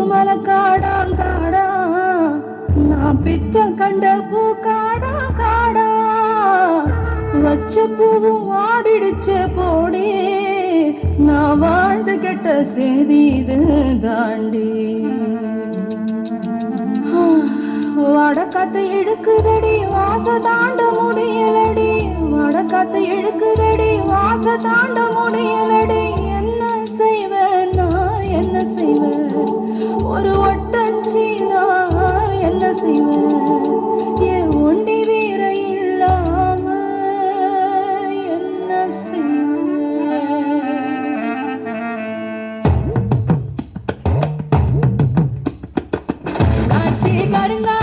மலக்காடா காடா நான் பித்த கண்ட பூ காடா காடா வச்ச பூவும் வாடிடுச்ச போடே நான் வாழ்ந்து கெட்ட செய்தி இது தாண்டி வடக்காத்து இழுக்குதடி வாச தாண்ட முடியலடி வடக்காத்து இழுக்குதடி வாச தாண்ட முடியலடி என்ன செய்வேன் நான் என்ன செய்வேன் ஒரு ஒட்டச்சி நான் என்ன செய்வேன் என் ஒண்டி வீர இல்லாம என்ன செய்வேன் காட்சி கருங்கா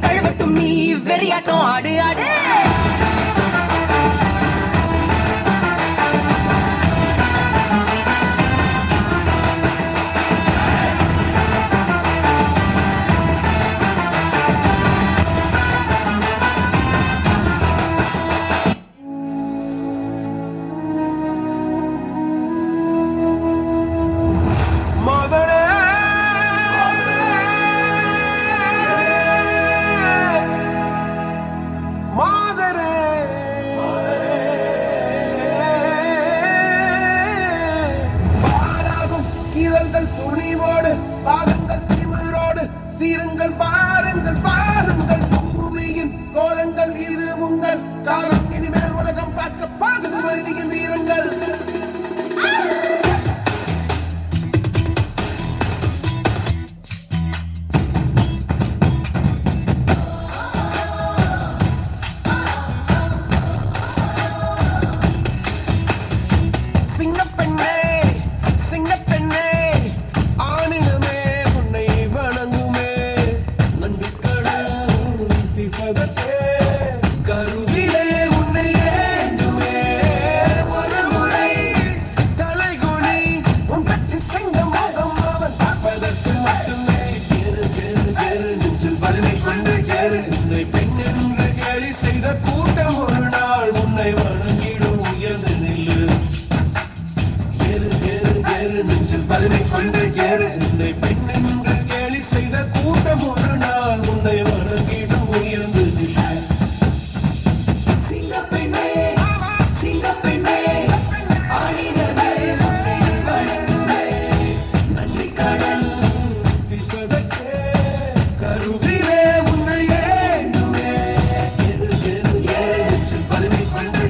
கழுவட்டும் நீ வெறியாட்டம் ஆடு ஆடு துணிவோடு பாதங்கள் திமிரோடு சீருங்கள் பாருங்கள் பாருங்கள் பூமியின் கோலங்கள் இது உங்கள் காலம் இனிமேல் உலகம் பார்க்க பாதுகு வருதியின் வீரங்கள்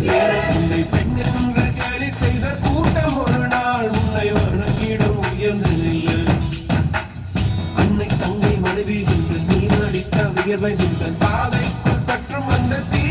Yeah. மழை வீசுங்கள் நீர் அடித்த வியர்வை உங்கள் பாதைக்குள் பற்றும் அந்த தீ